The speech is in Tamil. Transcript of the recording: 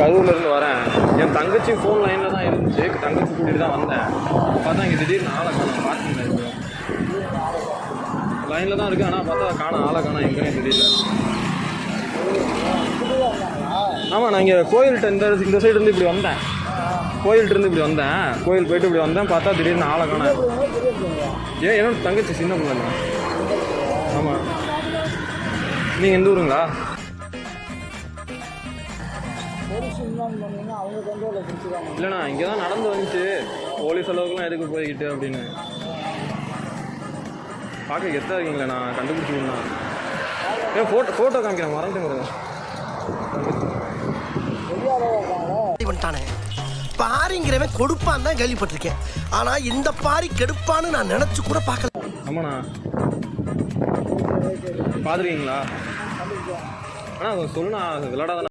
கரூர்லேருந்து வரேன். என் தங்கச்சி ஃபோன் லைனில் தான் இருந்துச்சு. தங்கச்சி கூட்டிகிட்டு தான் வந்தேன். பார்த்தா இங்கே திடீர்னு ஆளை காணும். பார்க்கிங் லைனில் தான் இருக்குது. ஆனால் பார்த்தா காணும், ஆளை காணும். எங்கேயும் தெரியல. ஆமாம், நான் இங்கே கோயில்கிட்ட இந்த சைடுலேருந்து இப்படி வந்தேன். கோயில்கிட்டருந்து இப்படி வந்தேன். கோயில் போயிட்டு இப்படி வந்தேன். பார்த்தா திடீர்னு ஆளை காணும். என்னோட தங்கச்சி சின்ன பிள்ளைங்க. ஆமாம். நீங்கள் எந்த ஊருங்களா? இல்லைண்ணா, இங்கே தான் நடந்து வந்துச்சு. போலீஸ் அளவுக்குலாம் எதுக்கு போய்கிட்டு அப்படின்னு பார்க்க கெத்தாக இருக்கீங்களேண்ணா. கண்டுபிடிச்சிக்கணுண்ணா. ஃபோட்டோ காமிக்கிறேன், மறந்துங்க. பாரிங்கிறவன் கொடுப்பான்னு தான் கேள்விப்பட்டிருக்கேன். ஆனா இந்த பாரி கெடுப்பான்னு நான் நினைச்சு கூட பார்க்கல. ஆமாண்ணா, பார்த்துருக்கீங்களா? அண்ணா சொல்லுண்ணா, விளையாடாத.